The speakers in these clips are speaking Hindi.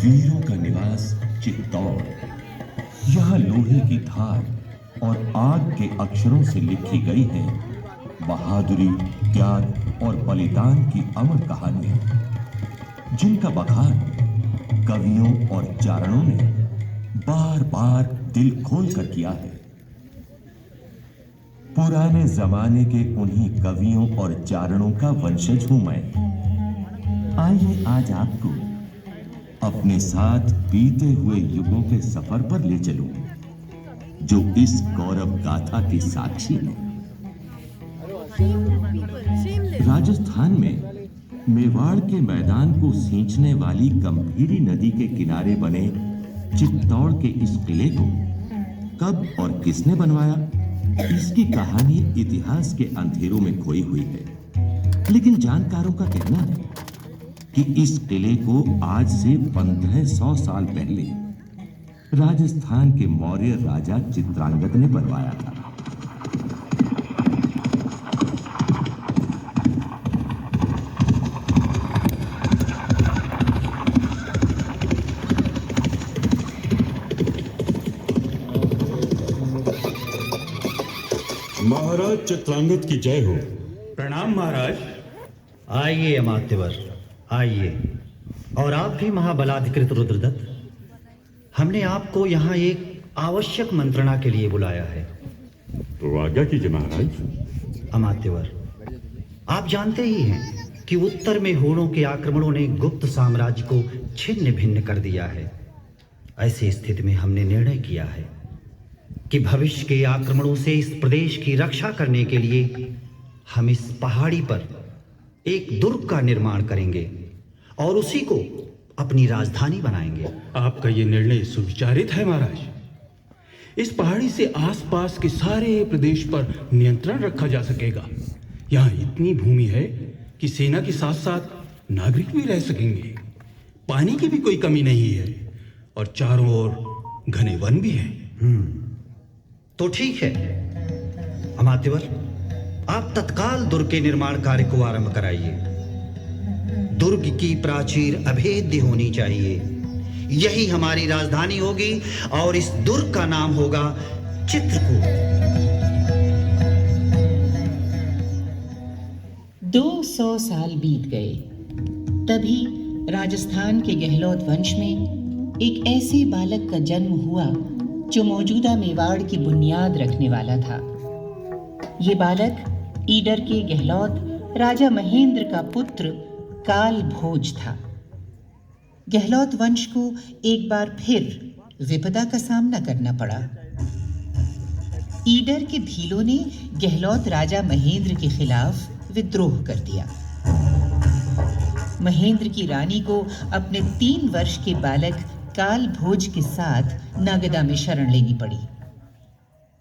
वीरों का निवास चित्तौड़। यहाँ लोहे की धार और आग के अक्षरों से लिखी गई है बहादुरी, त्याग और बलिदान की अमर कहानियां, जिनका बखान कवियों और चारणों ने बार बार दिल खोलकर किया है। पुराने जमाने के उन्हीं कवियों और चारणों का वंशज हूं मैं। आइए आज आपको अपने साथ बीते हुए युगों के सफर पर ले चलूं, जो इस गौरव गाथा के साक्षी हैं। राजस्थान में मेवाड़ के मैदान को सींचने वाली गंभीरी नदी के किनारे बने चित्तौड़ के इस किले को कब और किसने बनवाया, इसकी कहानी इतिहास के अंधेरों में खोई हुई है। लेकिन जानकारों का कहना है कि इस किले को आज से 1500 साल पहले राजस्थान के मौर्य राजा चित्रांगद ने बनवाया था। महाराज चित्रांगद की जय हो। प्रणाम महाराज। आइए अमात्यवर, आइए। और आप भी महाबलाधिकृत रुद्रदत्त, हमने आपको यहाँ एक आवश्यक मंत्रणा के लिए बुलाया है। तो आज्ञा कीजिए महाराज। अमात्यवर, आप जानते ही हैं कि उत्तर में हूणों के आक्रमणों ने गुप्त साम्राज्य को छिन्न भिन्न कर दिया है। ऐसी स्थिति में हमने निर्णय किया है कि भविष्य के आक्रमणों से इस प्रदेश की रक्षा करने के लिए हम इस पहाड़ी पर एक दुर्ग का निर्माण करेंगे और उसी को अपनी राजधानी बनाएंगे। आपका ये निर्णय सुविचारित है महाराज। इस पहाड़ी से आसपास के सारे प्रदेश पर नियंत्रण रखा जा सकेगा। यहाँ इतनी भूमि है कि सेना के साथ साथ नागरिक भी रह सकेंगे। पानी की भी कोई कमी नहीं है और चारों ओर घने वन भी है। तो ठीक है अमात्यवर, आप तत्काल दुर्ग के निर्माण कार्य को आरंभ कराइए। दुर्ग की प्राचीर अभेद्य होनी चाहिए। यही हमारी राजधानी होगी और इस दुर्ग का नाम होगा चित्रकूट। 200 साल बीत गए। तभी राजस्थान के गहलोत वंश में एक ऐसे बालक का जन्म हुआ जो मौजूदा मेवाड़ की बुनियाद रखने वाला था। ये बालक ईडर के गहलोत राजा महेंद्र का पुत्र काल भोज था। गहलोत वंश को एक बार फिर विपदा का सामना करना पड़ा। ईडर के भीलों ने गहलोत राजा महेंद्र के खिलाफ विद्रोह कर दिया। महेंद्र की रानी को अपने 3 वर्ष के बालक काल भोज के साथ नागदा में शरण लेनी पड़ी,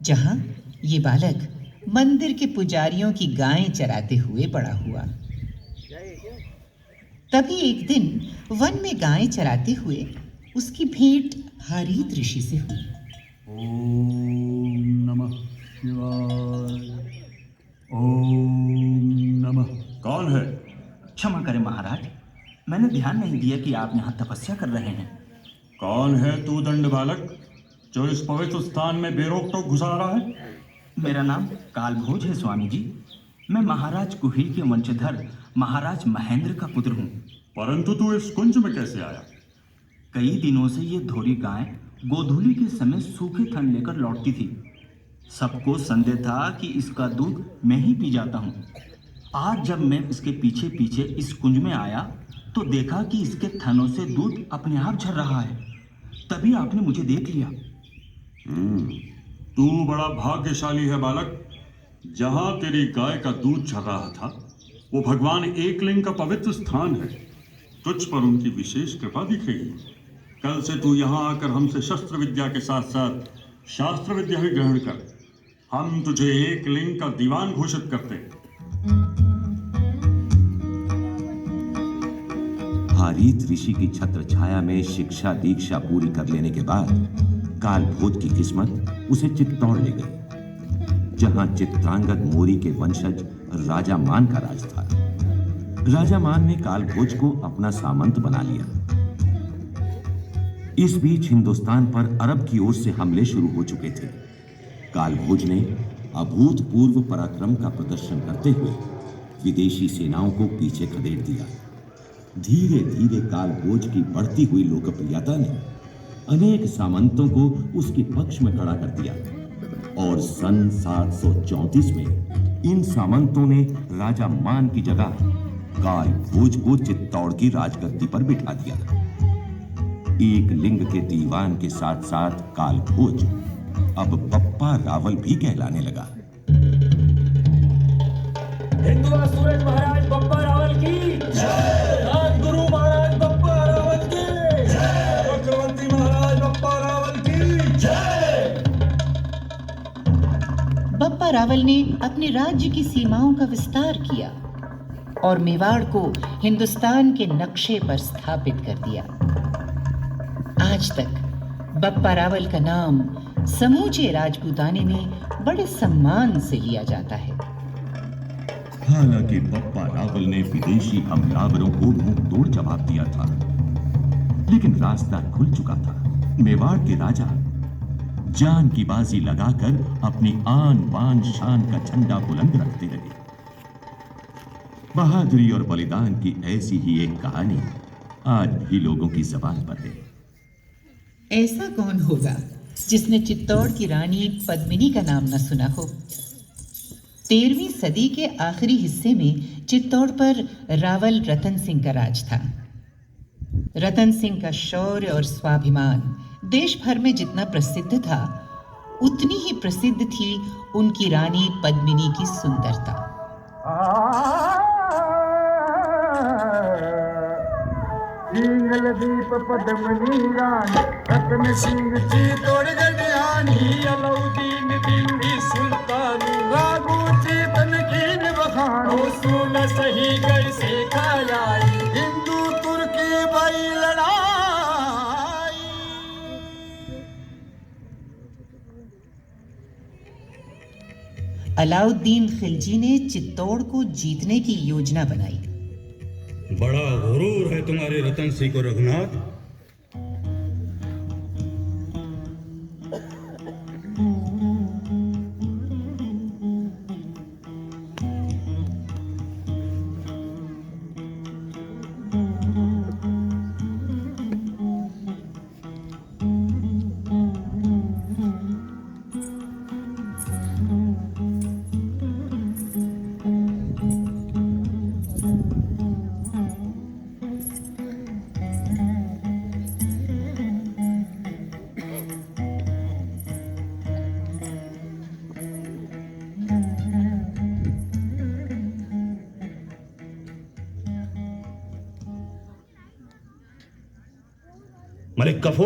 जहां ये बालक मंदिर के पुजारियों की गायें चराते हुए बड़ा हुआ। तभी एक दिन वन में गायें चराते हुए उसकी भेंट हारीत ऋषि से हुई। ओम नमः शिवाय। ओम नमः। कौन है? क्षमा करें महाराज, मैंने ध्यान नहीं दिया कि आप यहाँ तपस्या कर रहे हैं। कौन है तू दंड बालक, जो इस पवित्र स्थान में बेरोक टोक घुसा रहा है? मेरा नाम कालभोज है स्वामी जी। मैं महाराज कुहिल के वंशधर महाराज महेंद्र का पुत्र हूँ। परंतु तू इस कुंज में कैसे आया? कई दिनों से ये धोरी गाय गोधूली के समय सूखे थन लेकर लौटती थी। सबको संदेह था कि इसका दूध मैं ही पी जाता हूँ। आज जब मैं इसके पीछे पीछे इस कुंज में आया तो देखा कि इसके थनों से दूध अपने आप झर रहा है। तभी आपने मुझे देख लिया। तू बड़ा भाग्यशाली है बालक। जहां तेरी गाय का दूध झर रहा था वो भगवान एकलिंग का पवित्र स्थान है। तुझ पर उनकी विशेष कृपा दिखेगी। कल से तू यहाँ आकर हमसे शस्त्र विद्या के साथ साथ शास्त्र विद्या भी ग्रहण कर। हम तुझे एकलिंग का दीवान घोषित करते। हारीत ऋषि की छत्र छाया में शिक्षा दीक्षा पूरी कर लेने के बाद काल भोज की किस्मत उसे चित्तौड़ ले गई, जहां चित्रांगद मोरी के वंशज राजा मान का राज था। राजा मान ने काल भोज को अपना सामंत बना लिया। इस बीच हिंदुस्तान पर अरब की ओर से हमले शुरू हो चुके थे। कालभोज ने अभूतपूर्व पराक्रम का प्रदर्शन करते हुए विदेशी सेनाओं को पीछे खदेड़ दिया। धीरे धीरे कालभोज की बढ़ती हुई लोकप्रियता ने अनेक सामंतों को उसके पक्ष में खड़ा कर दिया और सन 734 में इन सामंतों ने राजा मान की जगह कालभोज को चित्तौड़ की राजगद्दी पर बिठा दिया। एक लिंग के दीवान के साथ साथ कालभोज अब बप्पा रावल भी कहलाने लगा। हिंदुआ सूरज महाराज बप्पा रावल की जय, राजगुरु महाराज बप्पा रावल की जय, चक्रवर्ती महाराज बप्पा रावल की जय। बप्पा रावल ने अपने राज्य की सीमाओं का विस्तार किया और मेवाड़ को हिंदुस्तान के नक्शे पर स्थापित कर दिया। आज तक बप्पा रावल का नाम समूचे राजपूताने में बड़े सम्मान से लिया जाता है। हालांकि बप्पा रावल ने विदेशी हमलावरों को मुंह तोड़ जवाब दिया था, लेकिन रास्ता खुल चुका था। मेवाड़ के राजा जान की बाजी लगाकर अपनी आन बान शान का झंडा बुलंद रखते रहे। बहादुरी और बलिदान की ऐसी ही एक कहानी आज भी लोगों की जुबान पर है। ऐसा कौन होगा जिसने चित्तौड़ की रानी पद्मिनी का नाम न सुना हो। 13वीं सदी के आखिरी हिस्से में चित्तौड़ पर रावल रतन सिंह का राज था। रतन सिंह का शौर्य और स्वाभिमान देश भर में जितना प्रसिद्ध था, उतनी ही प्रसिद्ध थी उनकी रानी पद्मिनी की सुंदरता। दीप पद्मनी रानी रतन सिंह चित्तौड़ गढ़ियानी, अलाउद्दीन दिल्ली सुल्तान राघु चेतन की बखानो, सुन सही कैसे खालाई हिंदू तुर्की बड़ी लड़ाई। अलाउद्दीन खिलजी ने चित्तौड़ को जीतने की योजना बनाई। बड़ा गुरूर है तुम्हारे रतन सिंह को रघुनाथ। मलिक कफू,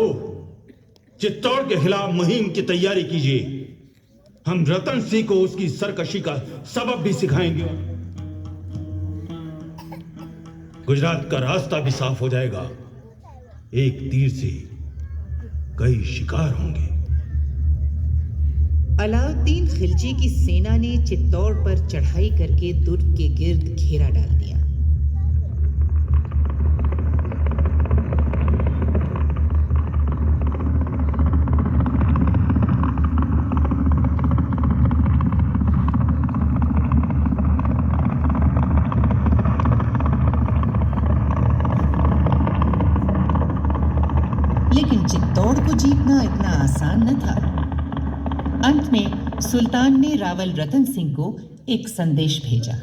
चित्तौड़ के खिलाफ मुहिम की तैयारी कीजिए। हम रतन सिंह को उसकी सरकशी का सबब भी सिखाएंगे। गुजरात का रास्ता भी साफ हो जाएगा। एक तीर से कई शिकार होंगे। अलाउद्दीन खिलजी की सेना ने चित्तौड़ पर चढ़ाई करके दुर्ग के गिर्द घेरा डाल दिया। लेकिन चित्तौड़ को जीतना इतना आसान न था। अंत में सुल्तान ने रावल रतन सिंह को एक संदेश भेजा।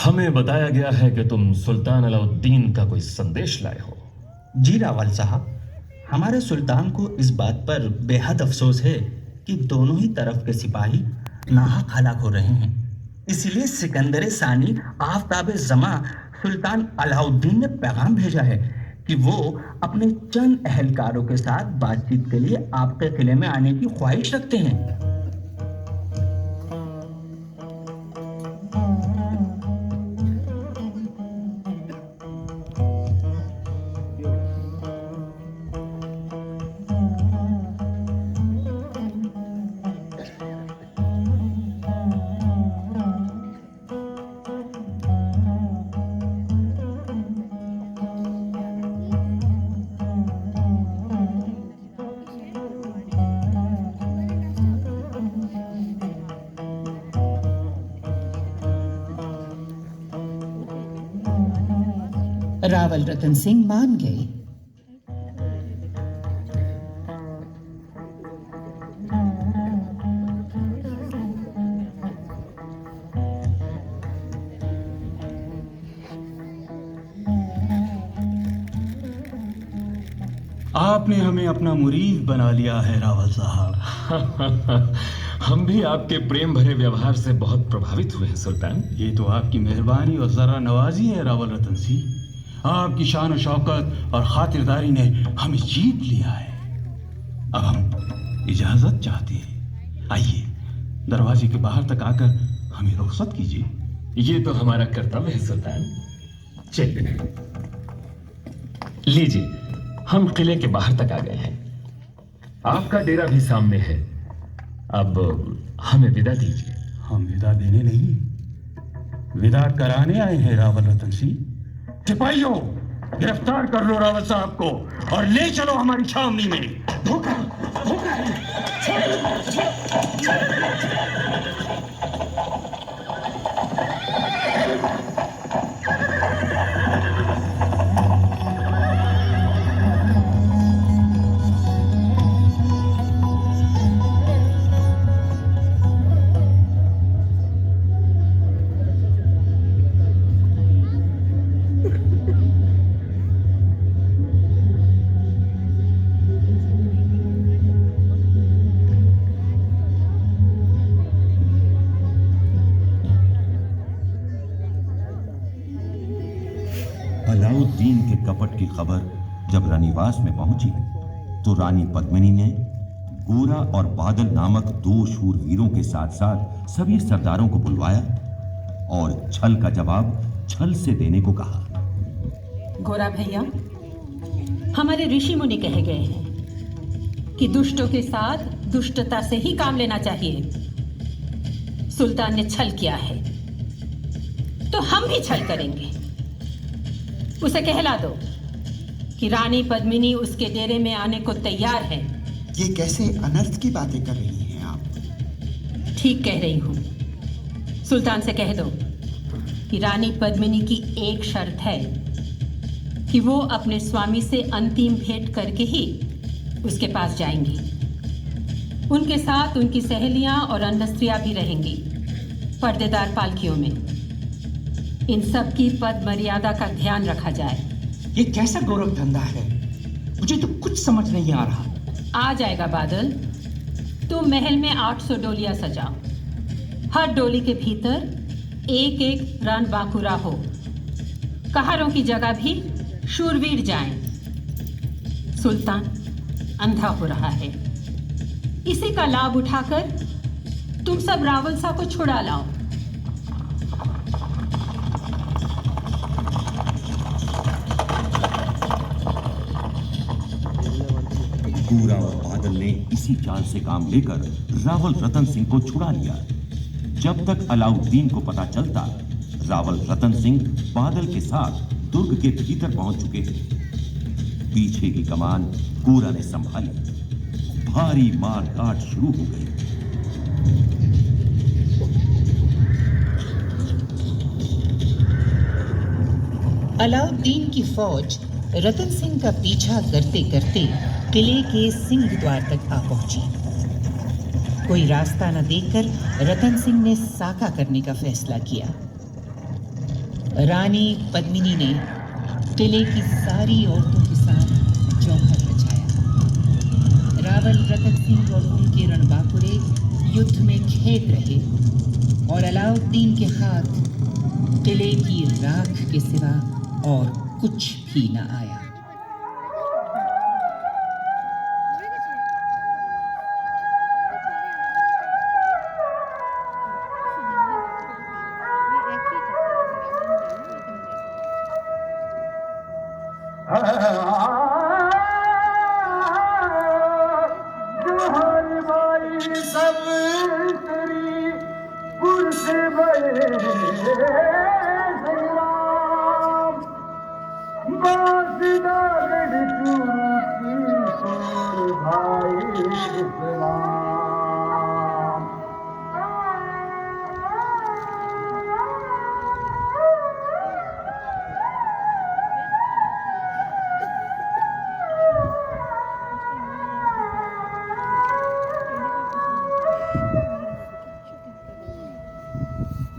हमें बताया गया है कि तुम सुल्तान अलाउद्दीन का कोई संदेश लाए हो। जी रावल साहब, हमारे सुल्तान को इस बात पर बेहद अफसोस है कि दोनों ही तरफ के सिपाही नाहक हलाक हो रहे हैं। इसलिए सिकंदर सानी आफ्ताब जमा सुल्तान अलाउद्दीन ने पैगाम भेजा है कि वो अपने चंद अहलकारों के साथ बातचीत के लिए आपके किले में आने की ख्वाहिश रखते हैं। रावल रतन सिंह मान गए। आपने हमें अपना मुरीद बना लिया है रावल साहब। हम भी आपके प्रेम भरे व्यवहार से बहुत प्रभावित हुए हैं सुल्तान। ये तो आपकी मेहरबानी और जरा नवाजी है रावल रतन सिंह। आपकी शान और शौकत और खातिरदारी ने हमें जीत लिया है। अब हम इजाजत चाहते हैं। आइए दरवाजे के बाहर तक आकर हमें रुखसत कीजिए। ये तो हमारा कर्तव्य है सुल्तान। चलिए लीजिए, हम किले के बाहर तक आ गए हैं। आपका डेरा भी सामने है। अब हमें विदा दीजिए। हम विदा देने नहीं, विदा कराने आए हैं रावल रतन सिंह। सिपाहियों, गिरफ्तार कर लो रावल साहब को और ले चलो हमारी छावनी में। धोखा, धोखा है। अलाउद्दीन के कपट की खबर जब रानीवास में पहुंची तो रानी पद्मिनी ने गोरा और बादल नामक दो शूरवीरों के साथ साथ सभी सरदारों को बुलवाया और छल का जवाब छल से देने को कहा। गोरा भैया, हमारे ऋषि मुनि कहे गए हैं कि दुष्टों के साथ दुष्टता से ही काम लेना चाहिए। सुल्तान ने छल किया है तो हम भी छल करेंगे। उसे कहला दो कि रानी पद्मिनी उसके डेरे में आने को तैयार है। ये कैसे अनर्थ की बातें कर रही हैं आप? ठीक कह रही हूँ। सुल्तान से कह दो कि रानी पद्मिनी की एक शर्त है कि वो अपने स्वामी से अंतिम भेंट करके ही उसके पास जाएंगी। उनके साथ उनकी सहेलियां और अन्य स्त्रियां भी रहेंगी पर्देदार पालकियों में। इन सब की पद मर्यादा का ध्यान रखा जाए। ये कैसा गोरख धंधा है? मुझे तो कुछ समझ नहीं आ रहा। आ जाएगा बादल। तुम महल में 800 डोलियां सजाओ। हर डोली के भीतर एक एक रण बांकुरा हो। कहारों की जगह भी शूरवीर जाएं। सुल्तान अंधा हो रहा है। इसी का लाभ उठाकर तुम सब रावल शाह को छुड़ा लाओ। गोरा और बादल ने इसी चाल से काम लेकर रावल रतन सिंह को छुड़ा लिया। जब तक अलाउद्दीन को पता चलता, रावल रतन सिंह बादल के साथ दुर्ग के भीतर पहुंच चुके थे। पीछे की कमान गोरा ने संभाली। भारी मारकाट शुरू हो गई। अलाउद्दीन की फौज रतन सिंह का पीछा करते करते किले के सिंह द्वार तक आ पहुंची। कोई रास्ता न देखकर रतन सिंह ने साका करने का फैसला किया। रानी पद्मिनी ने किले की सारी औरतों के साथ चौखट रचाया। रावल रतन सिंह और उनके रणबांकुरे युद्ध में खेत रहे और अलाउद्दीन के हाथ किले की राख के सिवा और कुछ भी न आया।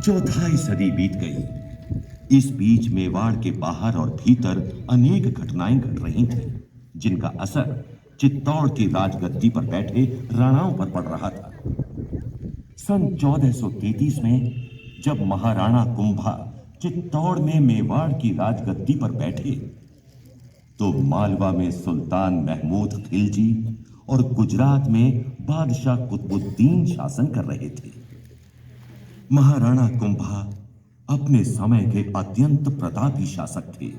चौथाई सदी बीत गई। इस बीच मेवाड़ के बाहर और भीतर अनेक घटनाएं घट रही थीं, जिनका असर चित्तौड़ की राजगद्दी पर बैठे राणाओं पर पड़ रहा था। सन 1433 में जब महाराणा कुंभा चित्तौड़ में मेवाड़ की राजगद्दी पर बैठे, तो मालवा में सुल्तान महमूद खिलजी और गुजरात में बादशाह कुतुबुद्दीन शासन कर रहे थे। महाराणा कुंभा अपने समय के अत्यंत प्रतापी शासक थे।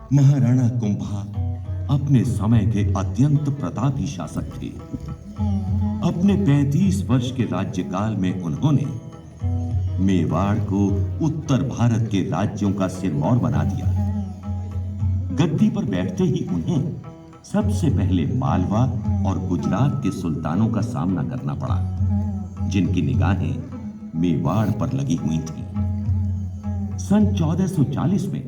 महाराणा कुंभा अपने समय के अत्यंत प्रतापी शासक थे। अपने 35 वर्ष के राज्यकाल में उन्होंने मेवाड़ को उत्तर भारत के राज्यों का सिरमौर बना दिया। गद्दी पर बैठते ही उन्हें सबसे पहले मालवा और गुजरात के सुल्तानों का सामना करना पड़ा, जिनकी निगाहें मेवाड़ पर लगी हुई थीं। सन 1440 में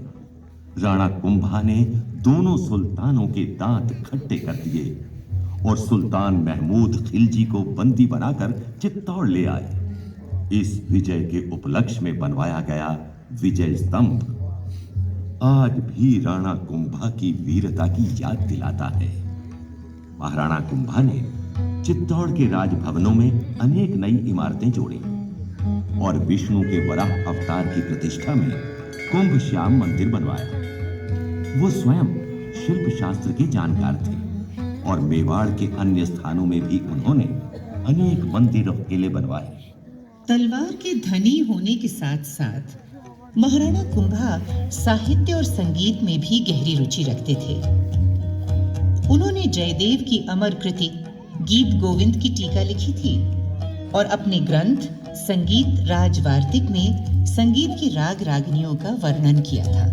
राणा कुंभा ने दोनों सुल्तानों के दांत खट्टे कर दिए और सुल्तान महमूद खिलजी को बंदी बनाकर चित्तौड़ ले आए। इस विजय के उपलक्ष्य में बनवाया गया विजय स्तंभ आज भी राणा कुंभा की वीरता की याद दिलाता है। महाराणा कुंभा ने चित्तौड़ के राजभवनों में अनेक नई इमारतें जोड़ी और विष्णु के वराह अवतार की प्रतिष्ठा में कुंभ श्याम मंदिर बनवाया। वो स्वयं शिल्प शास्त्र के जानकार थे और मेवाड़ के अन्य स्थानों में भी उन्होंने अनेक मंदिर और किले बनवाए। तलवार के धनी होने के साथ साथ महाराणा कुंभा साहित्य और संगीत में भी गहरी रुचि रखते थे। उन्होंने जयदेव की अमर कृति गीत गोविंद की टीका लिखी थी और अपने ग्रंथ संगीत राजवार्तिक में संगीत की राग रागनियों का वर्णन किया था।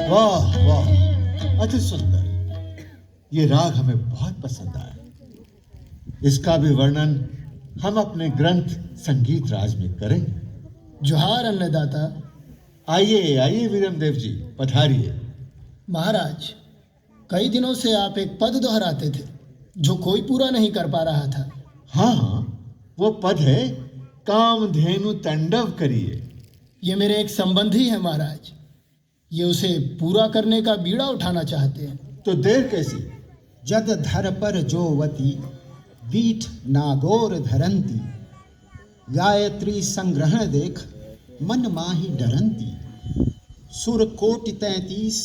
वाह वाह, अति सुंदर। ये राग हमें बहुत पसंद आया। इसका भी वर्णन हम अपने ग्रंथ संगीत राज में करेंगे। जोहार अन्नदाता। आइए आइए वीरमदेव जी, पधारिए। महाराज, कई दिनों से आप एक पद दोहराते थे जो कोई पूरा नहीं कर पा रहा था। हाँ हाँ, वो पद है कामधेनु तांडव करिए। ये मेरे एक संबंधी है महाराज, ये उसे पूरा करने का बीड़ा उठाना चाहते हैं। तो देर कैसी? जद धर पर जोवती बीठ नागोर धरंती, गायत्री संग्रहण देख मन माही डरंती। सुर कोटि 33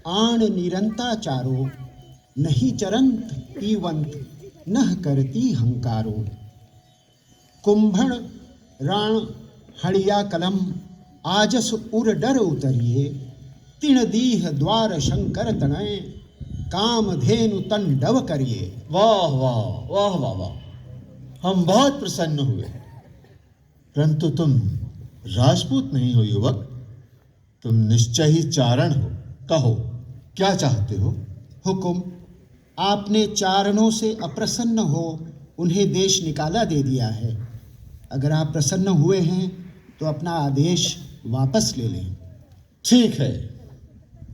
आण निरंता चारो, नहीं चरंत पीवंत नह करती हंकारो। कुंभण राण हड़िया कलम आजस उर डर उतरिए। तिण दीह द्वार शंकर तनय कामधेनु तंडव करिए। वाह वाह वाह वाह वाह, हम बहुत प्रसन्न हुए। परंतु तुम राजपूत नहीं हो युवक, तुम निश्चय ही चारण हो। कहो क्या चाहते हो? हुकुम, आपने चारणों से अप्रसन्न हो उन्हें देश निकाला दे दिया है। अगर आप प्रसन्न हुए हैं तो अपना आदेश वापस ले लें। ठीक है,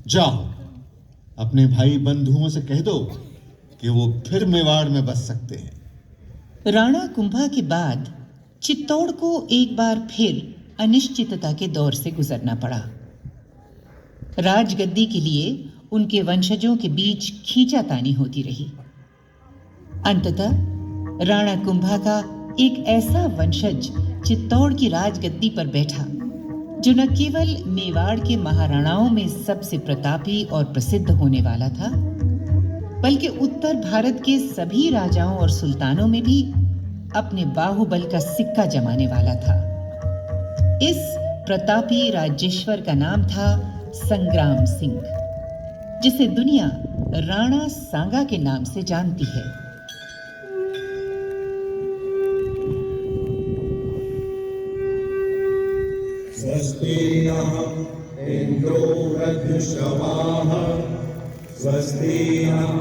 जाओ अपने भाई बंधुओं से कह दो कि वो फिर मेवाड़ में बस सकते हैं। राणा कुंभा के बाद चित्तौड़ को एक बार फिर अनिश्चितता के दौर से गुजरना पड़ा। राजगद्दी के लिए उनके वंशजों के बीच खींचातानी होती रही। अंततः राणा कुंभा का एक ऐसा वंशज चित्तौड़ की राजगद्दी पर बैठा जो न केवल मेवाड़ के महाराणाओं में सबसे प्रतापी और प्रसिद्ध होने वाला था, बल्कि उत्तर भारत के सभी राजाओं और सुल्तानों में भी अपने बाहुबल का सिक्का जमाने वाला था। इस प्रतापी राज्येश्वर का नाम था संग्राम सिंह, जिसे दुनिया राणा सांगा के नाम से जानती है। स्वस्ति नः इन्द्रो वृद्धश्रवाः स्वस्ति नः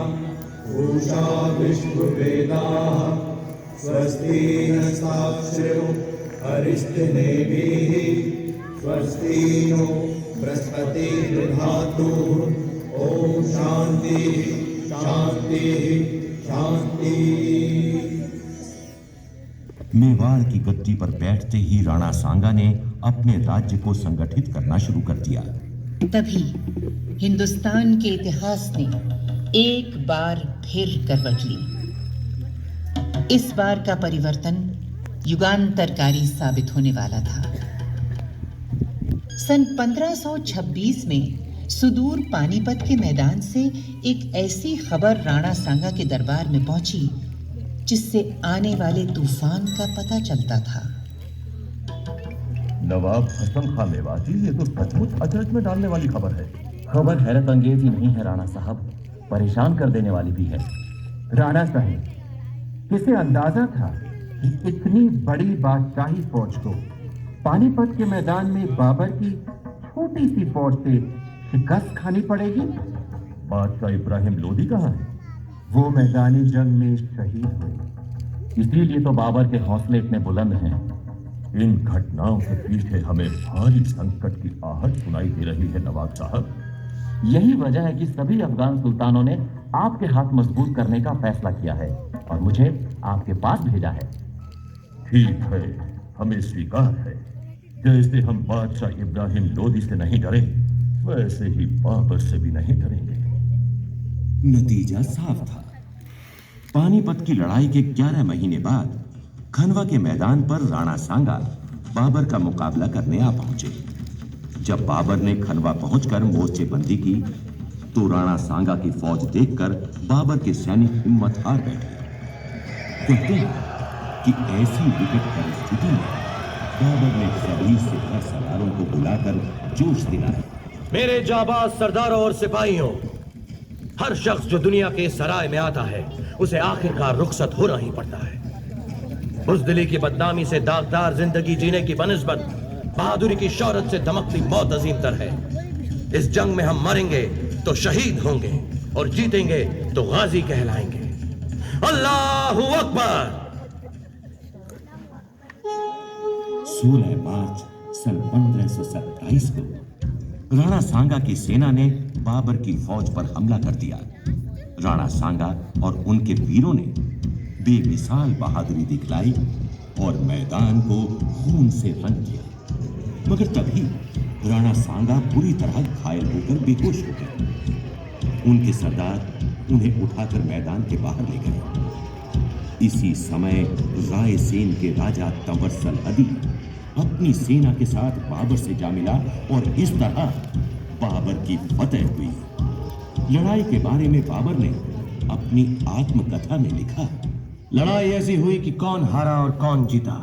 पूषा विश्ववेदाः स्वस्ति नस्ताक्षरो अरिष्टनेमिः स्वस्ति नो बृहस्पतिर्दधातु। ओम शांति शांति शांति। मेवाड़ की गद्दी पर बैठते ही राणा सांगा ने अपने राज्य को संगठित करना शुरू कर दिया। तभी हिंदुस्तान के इतिहास ने एक बार फिर करवट ली। इस बार का परिवर्तन युगांतरकारी साबित होने वाला था। सन 1526 में सुदूर पानीपत के मैदान से एक ऐसी खबर राणा सांगा के दरबार में पहुंची जिससे आने वाले तूफान का पता चलता था। नवाब हसन खां मेवाती, ये तो सचमुच अचरज में डालने वाली खबर है। खबर हैरत अंगेज ही नहीं है राणा साहब, परेशान कर देने वाली भी है। राणा साहब, किसे अंदाजा था कि इतनी बड़ी बादशाही फौज को पानीपत के मैदान में बाबर की छोटी सी फौज से शिकस्त खानी पड़ेगी? बादशाह इब्राहिम लोदी कहाँ है? वो मैदानी जंग में शहीद हुए। इसीलिए तो बाबर के हौसले इतने बुलंद हैं। इन घटनाओं के पीछे हमें भारी संकट की आहट सुनाई दे रही है नवाब साहब। यही वजह है कि सभी अफगान सुल्तानों ने आपके हाथ मजबूत करने का फैसला किया है और मुझे आपके पास भेजा है। ठीक है, हमें स्वीकार है। जैसे हम बादशाह इब्राहिम लोदी से नहीं डरे, वैसे ही बाबर से भी नहीं डरेंगे। नतीजा साफ था। पानीपत की लड़ाई के 11 महीने बाद खनवा के मैदान पर राणा सांगा बाबर का मुकाबला करने आ पहुंचे। जब बाबर ने खनवा पहुंचकर मोर्चेबंदी की तो राणा सांगा की फौज देखकर बाबर के सैनिक हिम्मत हार बैठे। कहते हैं कि ऐसी विकट परिस्थिति में बाबर ने सभी सिपाही सरदारों को बुलाकर जोश दिलाया। मेरे जाबाज सरदारों और सिपाहियों, हर शख्स जो दुनिया के सराय में आता है उसे आखिरकार रुखसत होना ही पड़ता है। बुज़दिली की बदनामी से दागदार जिंदगी जीने की बनिस्बत बहादुरी की शौहरत से धमकती मौत अजीमतर है। इस जंग में हम मरेंगे तो शहीद होंगे और जीतेंगे तो गाजी कहलाएंगे। अल्लाहू अकबर। 16 मार्च सन 1527 को राणा सांगा की सेना ने बाबर की फौज पर हमला कर दिया। राणा सांगा और उनके वीरों ने बेमिसाल बहादुरी दिखलाई और मैदान को खून से रंग दिया। मगर तभी राणा सांगा बुरी तरह घायल होकर बेहोश हो गए। उनके सरदार उन्हें उठाकर मैदान के बाहर ले गए। इसी समय रायसेन के राजा तंवरसल हदी अपनी सेना के साथ बाबर से जा मिला और इस तरह बाबर की फतह हुई। लड़ाई के बारे में बाबर ने अपनी आत्मकथा में लिखा, लड़ाई ऐसी हुई कि कौन हारा और कौन जीता,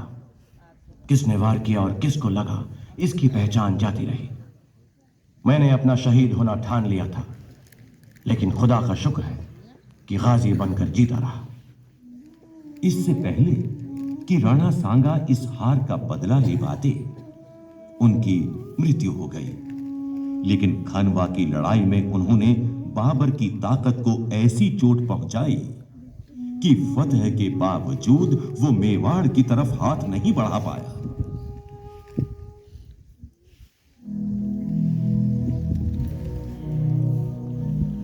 किसने वार किया और किसको लगा, इसकी पहचान जाती रही। मैंने अपना शहीद होना ठान लिया था, लेकिन खुदा का शुक्र है कि गाजी बनकर जीता रहा। इससे पहले कि राणा सांगा इस हार का बदला ले पाते, उनकी मृत्यु हो गई। लेकिन खनवा की लड़ाई में उन्होंने बाबर की ताकत को ऐसी चोट पहुंचाई कि फतह के बावजूद वो मेवाड़ की तरफ हाथ नहीं बढ़ा पाया।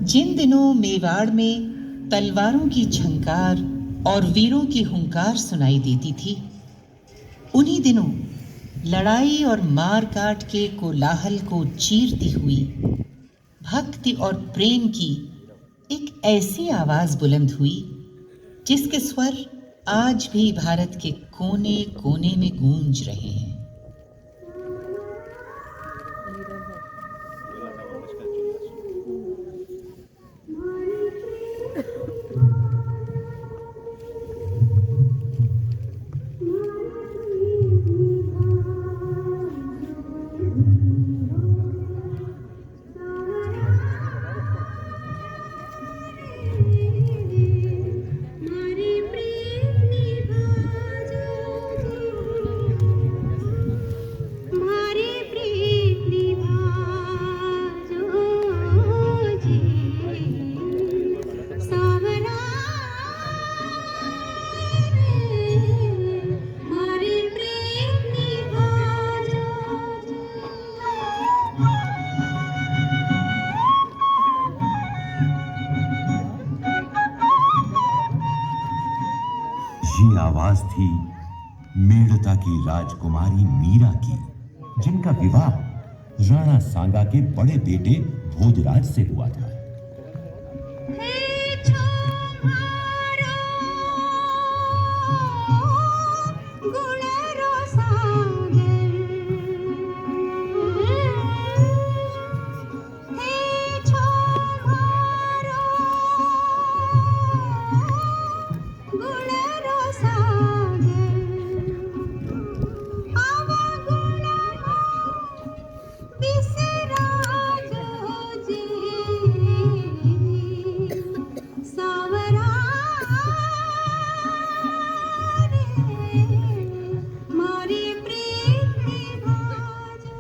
जिन दिनों मेवाड़ में तलवारों की झंकार और वीरों की हुंकार सुनाई देती थी, उन्हीं दिनों लड़ाई और मार काट के कोलाहल को चीरती हुई भक्ति और प्रेम की एक ऐसी आवाज बुलंद हुई जिसके स्वर आज भी भारत के कोने कोने में गूंज रहे हैं। ये आवाज थी मेड़ता की राजकुमारी मीरा की, जिनका विवाह राणा सांगा के बड़े बेटे भोजराज से हुआ था।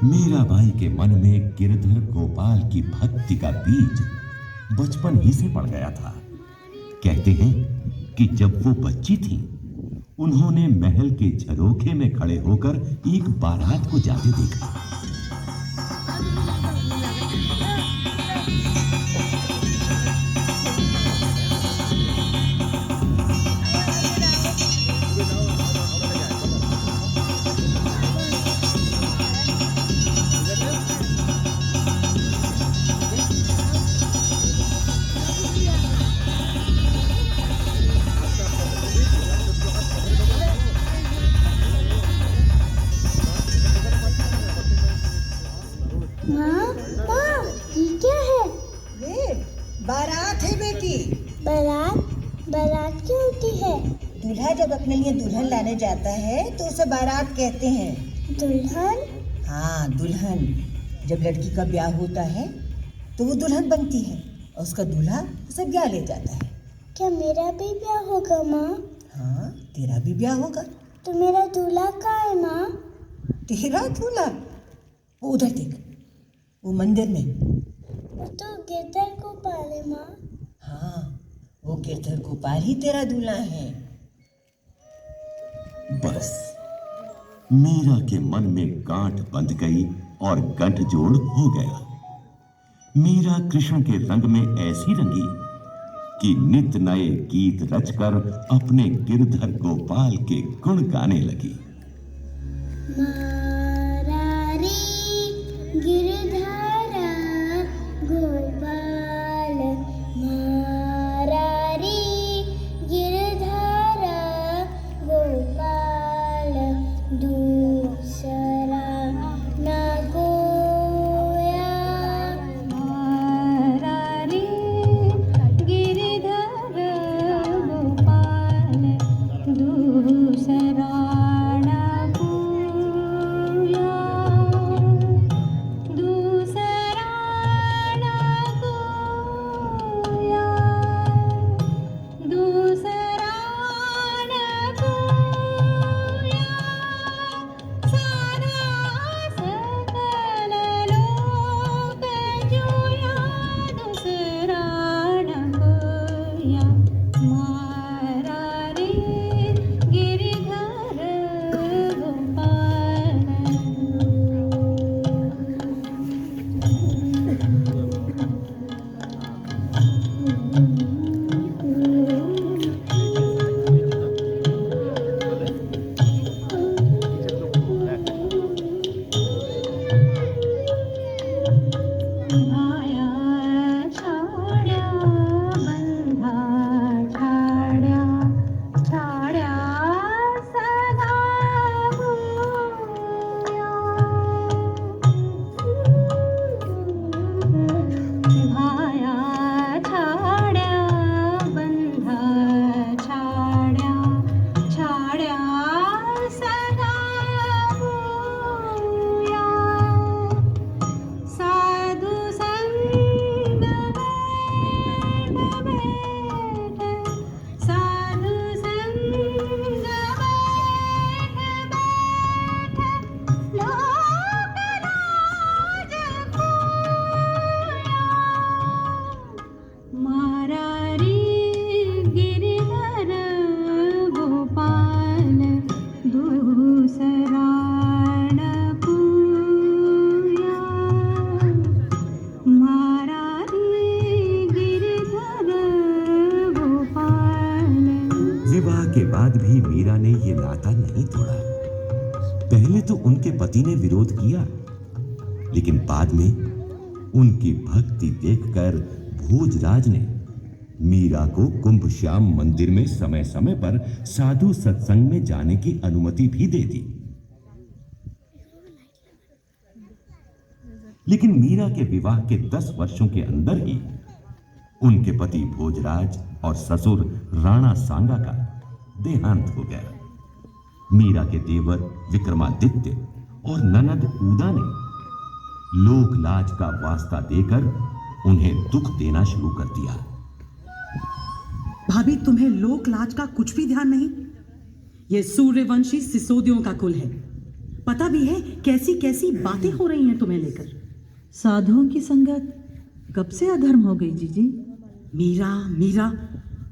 मीराबाई के मन में गिरधर गोपाल की भक्ति का बीज बचपन ही से पड़ गया था। कहते हैं कि जब वो बच्ची थी, उन्होंने महल के झरोखे में खड़े होकर एक बारात को जाते देखा। बारात है बेटी। बारात क्या होती है? दूल्हा जब अपने लिए दुल्हन लाने जाता है तो उसे बारात कहते हैं। दुल्हन? हाँ, दुल्हन। जब लड़की का ब्याह होता है तो वो दुल्हन बनती है और उसका दूल्हा उसे ब्याह ले जाता है। क्या मेरा भी ब्याह होगा माँ? हाँ, तेरा भी ब्याह होगा। तो मेरा दूल्हा कहाँ है माँ? तेरा दूल्हा वो उधर देख, वो मंदिर में। वो तो गिरधर गोपाल है माँ। हाँ, वो गिरधर गोपाल ही तेरा दूल्हा है। बस मीरा के मन में गांठ बंध गई और गठजोड़ हो गया। मीरा कृष्ण के रंग में ऐसी रंगी कि नित नए गीत रचकर अपने गिरधर गोपाल के गुण गाने लगी। गिरधारा गोपाल मारारी, गिरधारा गोपाल दूसरा ना कोया। मारारी गिरधारा गोपाल दूसरा ना कोया। विवाह के बाद भी मीरा ने ये नाता नहीं तोड़ा। पहले तो उनके पति ने विरोध किया, लेकिन बाद में उनकी भक्ति देखकर भोजराज ने मीरा को कुंभ श्याम मंदिर में समय समय पर साधु सत्संग में जाने की अनुमति भी दे दी। लेकिन मीरा के विवाह के 10 वर्षों के अंदर ही उनके पति भोजराज और ससुर राणा सांगा का देहांत हो गया। मीरा के देवर विक्रमादित्य और ननद उदा ने लोक लाज का वास्ता देकर उन्हें दुख देना शुरू कर दिया। भाभी, तुम्हें लोक लाज का कुछ भी ध्यान नहीं? ये सूर्यवंशी सिसोदियों का कुल है। पता भी है कैसी कैसी बातें हो रही हैं तुम्हें लेकर। साधुओं की संगत कब से अधर्म हो गई जीजी? मीरा, मीरा,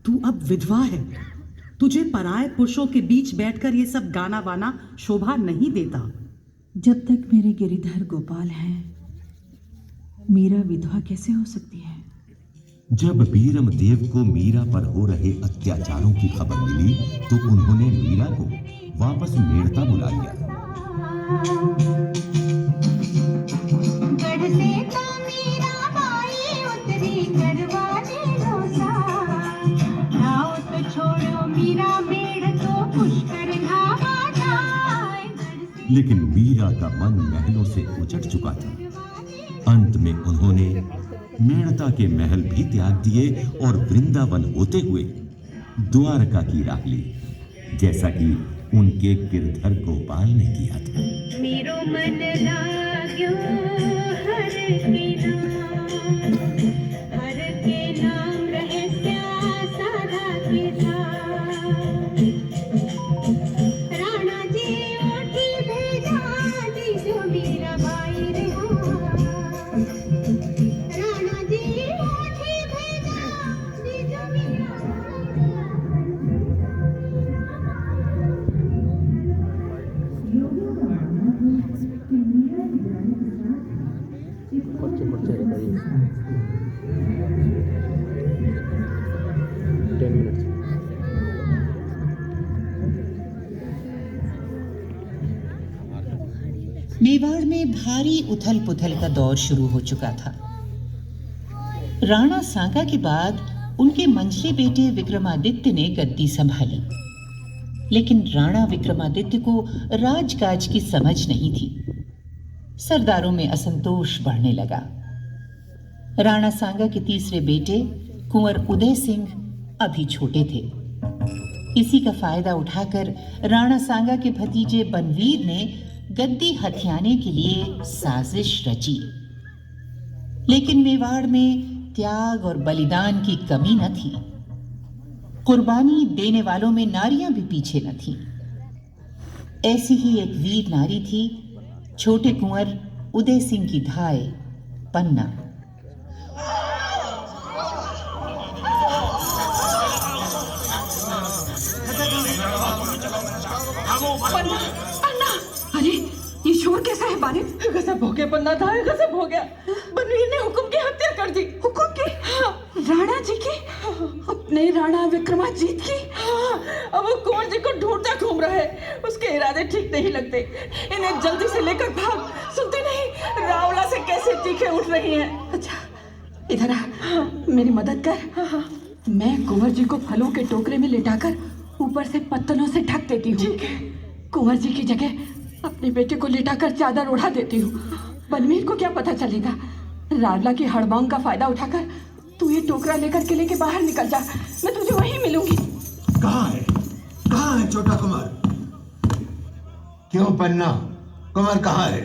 तू अब विधवा है। तुझे पराये पुरुषों के बीच बैठकर ये सब गाना वाना शोभा नहीं देता। जब तक मेरे गिरिधर गोपाल हैं, मीरा विधवा कैसे हो सकती है? जब बीरम देव को मीरा पर हो रहे अत्याचारों की खबर मिली तो उन्होंने मीरा को वापस मेड़ता बुला लिया। लेकिन मीरा का मन महलों से उचट चुका था। अंत में उन्होंने मेड़ता के महल भी त्याग दिए और वृंदावन होते हुए द्वारका की राह ली, जैसा कि उनके गिरधर गोपाल ने किया था। मेरो मन लाग्यो हर के नाम रहस्या साधा के राणा जी ओठी भेजा दीजो मीरा बाई रे राणा जी ओठी भेजा दीजो मीरा। मेवाड़ में भारी उथल पुथल का दौर शुरू हो चुका था। राणा सांगा के बाद उनके मंझले बेटे विक्रमादित्य ने गद्दी संभाली, लेकिन राणा विक्रमादित्य को राजकाज की समझ नहीं थी। सरदारों में असंतोष बढ़ने लगा। राणा सांगा के तीसरे बेटे कुंवर उदय सिंह अभी छोटे थे। इसी का फायदा उठाकर राणा सांगा के भतीजे बनवीर ने गद्दी हथियाने के लिए साजिश रची। लेकिन मेवाड़ में त्याग और बलिदान की कमी न थी। कुर्बानी देने वालों में नारियां भी पीछे न थीं। ऐसी ही एक वीर नारी थी छोटे कुंवर उदय सिंह की धाय पन्ना। अरे ये शोर कैसा है बारिश? गजब हो गया पन्ना था, गजब हो गया। बनवीर ने हुक्म की हत्या कर दी। हुक्म की? हाँ। राणा जी की? अपने राणा विक्रमाजीत की? हाँ। अब वो कुंवर जी को ढूंढता घूम रहा है। उसके इरादे ठीक नहीं लगते। इन्हें जल्दी से लेकर भाग। सुनते नहीं रावला से कैसे चीखें उठ रही हैं। अच्छा इधर आ, मेरी मदद कर। मैं कुंवर जी को फलों के टोकरे में लेटाकर ऊपर से पत्तलों से ढक देती हूँ। कुंवर जी की जगह अपने बेटे को लेटाकर चादर उड़ा देती हूँ। बनवीर को क्या पता चलेगा? रावला की हड़बड़ाहट का फायदा उठाकर तू ये टोकरा लेकर किले के बाहर निकल जा। मैं तुझे वहीं मिलूंगी। कहाँ है छोटा कुंवर? क्यों पन्ना, कुंवर कहाँ है?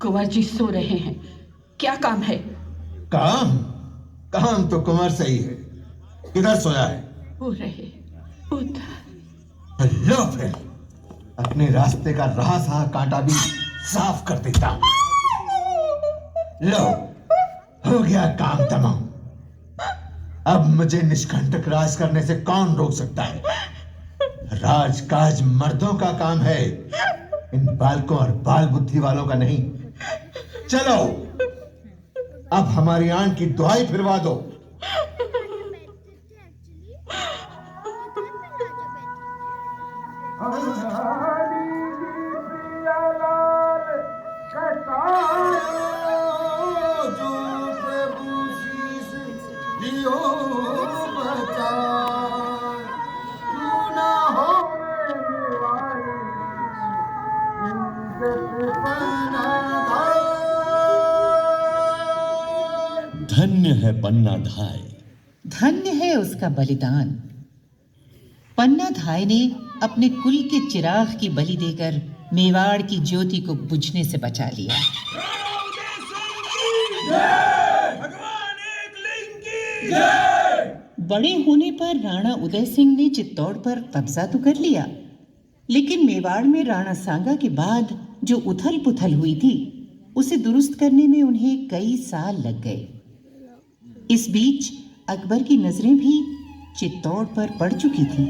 कुंवर जी सो रहे हैं। क्या काम है? काम तो कुंवर से ही है। किधर सोया है? वो रहे लो फिर अपने रास्ते का रहा सहा कांटा भी साफ कर देता हूं। लो हो गया काम तमाम। अब मुझे निष्कंटक राज करने से कौन रोक सकता है? राजकाज मर्दों का काम है, इन बालकों और बाल बुद्धि वालों का नहीं। चलो अब हमारी आन की दुहाई फिरवा दो। धन्य है पन्ना धाय, धन्य है उसका बलिदान। पन्ना धाय ने अपने कुल के चिराग की बलि देकर मेवाड़ की ज्योति को बुझने से बचा लिया। बड़े होने पर राणा उदय सिंह ने चित्तौड़ पर कब्जा तो कर लिया, लेकिन मेवाड़ में राणा सांगा के बाद जो उथल पुथल हुई थी उसे दुरुस्त करने में उन्हें कई साल लग गए। इस बीच अकबर की नजरें भी चित्तौड़ पर पड़ चुकी थीं।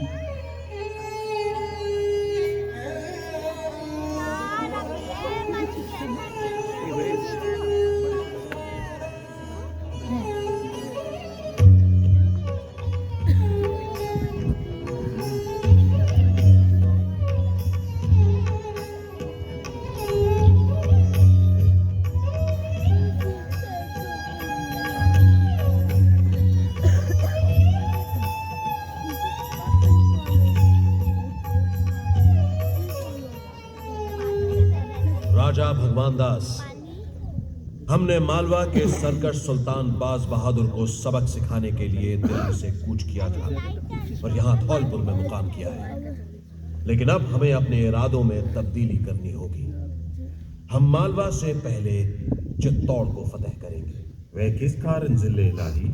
राजा भगवान दास, हमने मालवा के सरकश सुल्तान बाज बहादुर को सबक सिखाने के लिए दिल्ली से कूच किया था और यहाँ धौलपुर में मुकाम किया है। लेकिन अब हमें अपने इरादों में तब्दीली करनी होगी। हम मालवा से पहले चित्तौड़ को फतेह करेंगे। वह किस कारण जिले इलाही?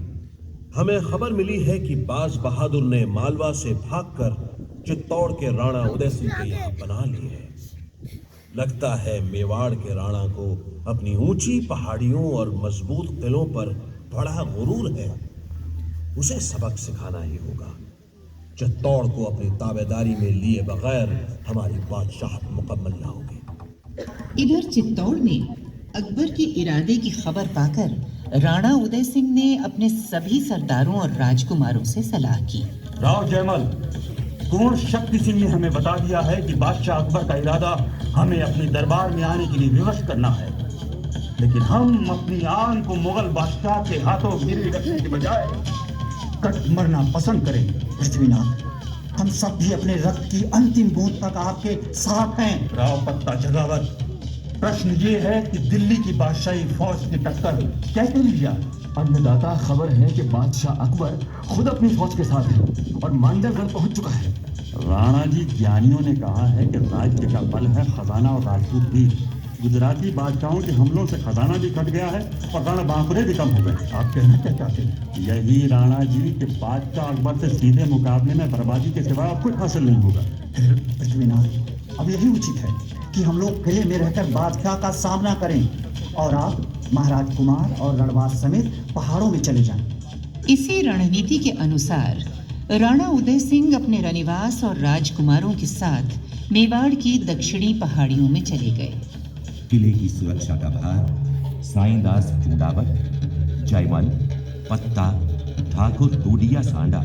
हमें खबर मिली है कि बाज बहादुर ने मालवा से भागकर चित्तौड़ के राणा उदय सिंह के यहाँ बना लिए है। लगता है मेवाड़ के राणा को अपनी ऊंची पहाड़ियों और मजबूत किलों पर बड़ा गुरूर है। उसे सबक सिखाना ही होगा। चित्तौड़ को अपनी ताबेदारी में लिए बगैर हमारी बादशाहत मुकम्मल न होगी। इधर चित्तौड़ में अकबर के इरादे की खबर पाकर राणा उदय सिंह ने अपने सभी सरदारों और राजकुमारों से सलाह की। राव जयमल, कुंवर शक्ति सिंह ने हमें बता दिया है कि बादशाह अकबर का इरादा हमें अपने दरबार में आने के लिए विवश करना है, लेकिन हम अपनी आन को मुगल बादशाह के हाथों गिरवी रखने के बजाय कट मरना पसंद करेंगे। पृथ्वीनाथ, हम सब भी अपने रक्त की अंतिम बूंद तक आपके साथ हैं। राव पत्ता जगावत, प्रश्न ये है कि दिल्ली की बादशाही फौज की टक्कर कैसे ली जाए? अन्नदाता, खबर है कि बादशाह अकबर खुद अपनी फौज के साथ है और मांडरगढ़ पहुंच चुका है। राणा जी, ज्ञानियों ने कहा है कि राज्य का बल है खजाना और राजपूत भी। गुजराती बादशाहों के हमलों से खजाना भी कट गया है और रण बांकुरे भी कम हो गए। आप कहना क्या चाहते हैं? यही राणा जी के बादशाह अकबर से सीधे मुकाबले में बर्बादी के सिवा कुछ हासिल नहीं होगा। पृथ्वीनाथ, अब यही उचित है कि हम लोग किले में रहकर बादशाह का सामना करें और आप महाराज कुमार और रणवास समेत पहाड़ों में चले जाएं। इसी रणनीति के अनुसार राणा उदय सिंह अपने रनिवास और राजकुमारों के साथ मेवाड़ की दक्षिणी पहाड़ियों में चले गए। किले की सुरक्षा का भार साईंदास चूडावत, जयमल, पत्ता, ठाकुर टूडिया सांडा,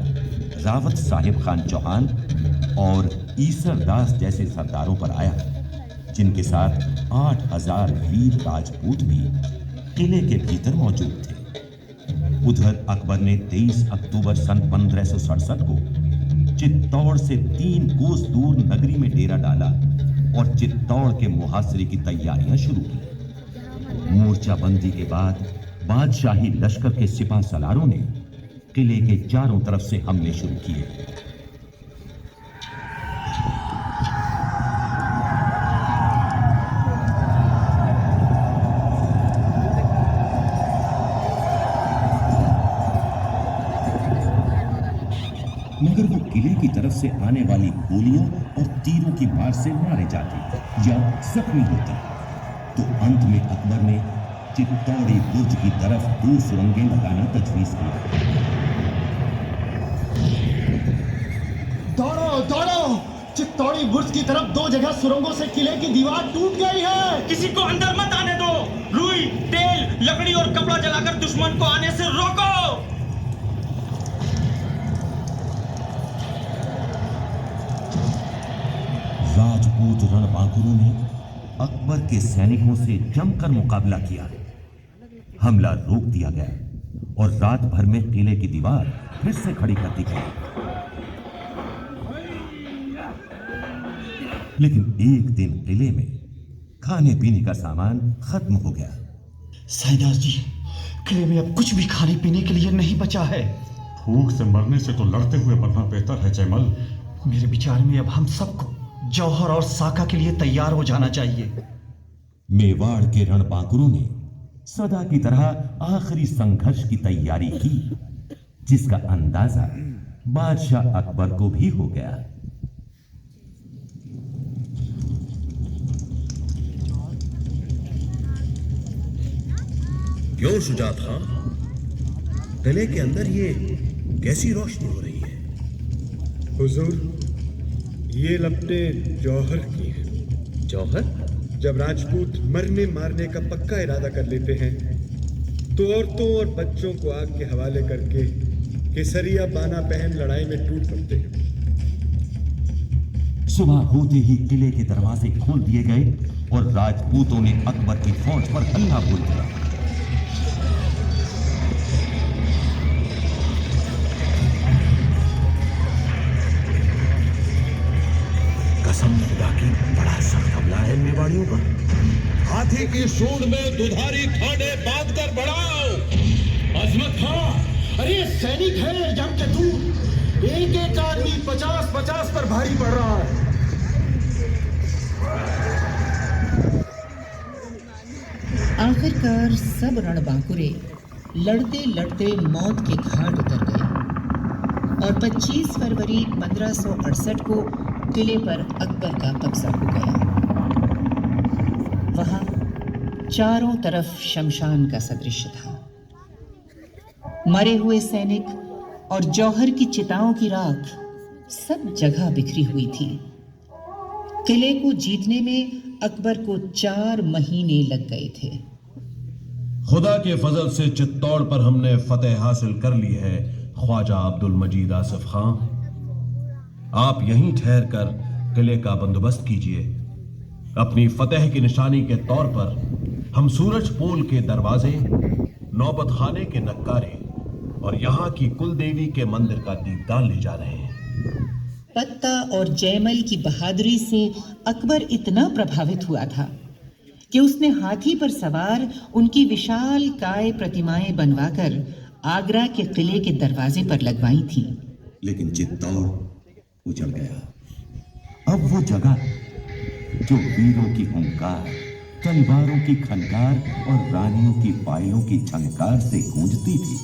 रावत साहिब खान चौहान और ईसर दास जैसे सरदारों पर आया, जिनके साथ 8000 वीर राजपूत भी किले के भीतर मौजूद थे। उधर अकबर ने 23 अक्टूबर सन 1567 को चित्तौड़ से 3 कोस दूर नगरी में डेरा डाला और चित्तौड़ के मुहासरे की तैयारियां शुरू की। मोर्चाबंदी के बाद बादशाही लश्कर के सिपा सलारों ने किले के चारों तरफ से हमले शुरू किए। मगर वो किले की तरफ से आने वाली गोलियों और तीरों की मार से मारे जाते या जख्मी होते। तो अंत में अकबर ने चित्तौड़ी बुर्ज की तरफ 2 सुरंगें लगाना तजवीज किया। दौड़ो दौड़ो, चित्तौड़ी बुर्ज की तरफ 2 जगह सुरंगों से किले की दीवार टूट गई है। किसी को अंदर मत आने दो। रुई, तेल, लकड़ी और कपड़ा जलाकर दुश्मन को आने से रोको। राजपूत रणबांकुरों ने अकबर के सैनिकों से जमकर मुकाबला किया। हमला रोक दिया गया और रात भर में किले की दीवार फिर से खड़ी कर दी गई। लेकिन एक दिन किले में खाने पीने का सामान खत्म हो गया। साईदास जी, किले में अब कुछ भी खाने पीने के लिए नहीं बचा है। भूख से मरने से तो लड़ते हुए मरना बेहतर है जयमल। मेरे विचार में अब हम सबको जौहर और साका के लिए तैयार हो जाना चाहिए। मेवाड़ के रणबांकुरों ने सदा की तरह आखिरी संघर्ष की तैयारी की, जिसका अंदाजा बादशाह अकबर को भी हो गया। क्यों शुजा था? किले के अंदर ये कैसी रोशनी हो रही है? हुजूर, ये लपटें जौहर की हैं। जौहर? जब राजपूत मरने मारने का पक्का इरादा कर लेते हैं तो औरतों और बच्चों को आग के हवाले करके केसरिया बाना पहन लड़ाई में टूट पड़ते हैं। सुबह होते ही किले के दरवाजे खोल दिए गए और राजपूतों ने अकबर की फौज पर हल्ला बोल दिया। कसम खुदा की, बड़ा सख्त हमला है मेवाड़ियों का। हाथी की सूंड में दुधारी खाने बांध कर बढ़ाओ। अजमत खां, अरे सैनिक है जंग के दूत, एक एक आदमी 50-50 पर भारी पड़ रहा है। आखिरकार सब रणबांकुरे लड़ते लड़ते मौत के घाट उतर गए और 25 फरवरी 1568 को किले पर अकबर का कब्जा हो गया। वहां चारों तरफ शमशान का सदृश्य था। मरे हुए सैनिक और जौहर की चिताओं की राख सब जगह बिखरी हुई थी। किले को जीतने में अकबर को 4 महीने लग गए थे। खुदा के फजल से चित्तौड़ पर हमने फतेह हासिल कर ली है ख्वाजा अब्दुल मजीद आसिफ खां। आप यहीं ठहर कर किले का बंदोबस्त कीजिए। अपनी फतेह की निशानी के तौर पर हम सूरज पोल के दरवाजे, नौबत खाने के नक्कारे और यहाँ की कुल देवी के मंदिर का दीपदान ले जा रहे हैं। पत्ता और जयमल की बहादुरी से अकबर इतना प्रभावित हुआ था कि उसने हाथी पर सवार उनकी विशाल काय प्रतिमाएं बनवाकर आगरा के किले के दरवाजे पर लगवाई थी। लेकिन चित्तौड़ उजड़ गया। अब वो जगह जो वीरों की हुंकार, तलवारों की खनकार और रानियों की पायों की झंकार से गूंजती थी,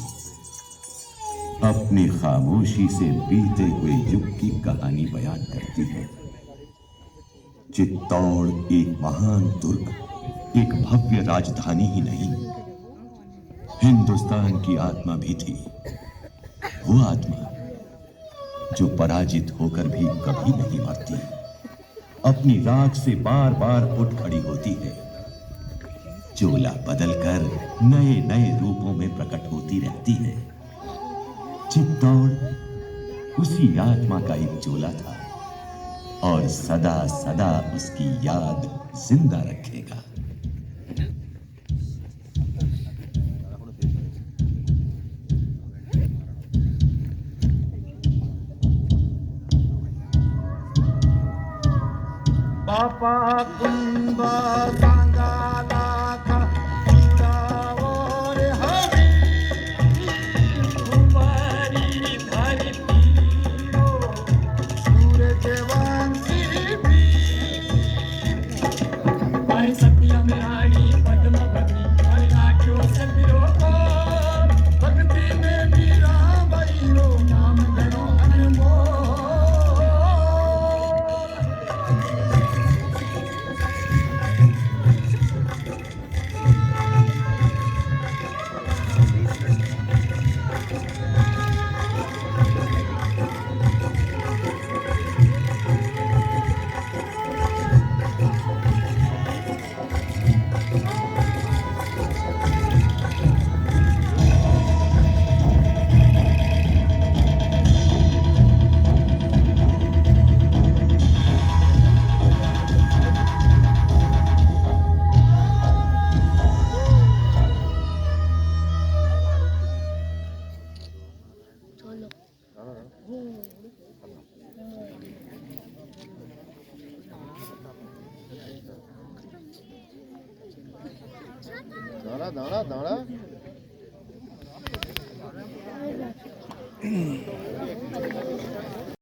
अपनी खामोशी से बीते हुए युग की कहानी बयान करती है। चित्तौड़ एक महान दुर्ग, एक भव्य राजधानी ही नहीं, हिंदुस्तान की आत्मा भी थी। वो आत्मा जो पराजित होकर भी कभी नहीं मरती, अपनी राख से बार बार उठ खड़ी होती है, चोला बदलकर नए नए रूपों में प्रकट होती रहती है। चित्तौड़ उसी आत्मा का एक चोला था और सदा सदा उसकी याद जिंदा रखेगा। बापा कुंबा सांगाला का और हरी कुमारी धरती हो सूरज वंशी भी पर सत्यम रानी पद्मवती और नाट्यो संबिरो को भक्ति में वीरा बैरो नाम धरो अनमोल। दाड़ा दाड़ा दाड़ा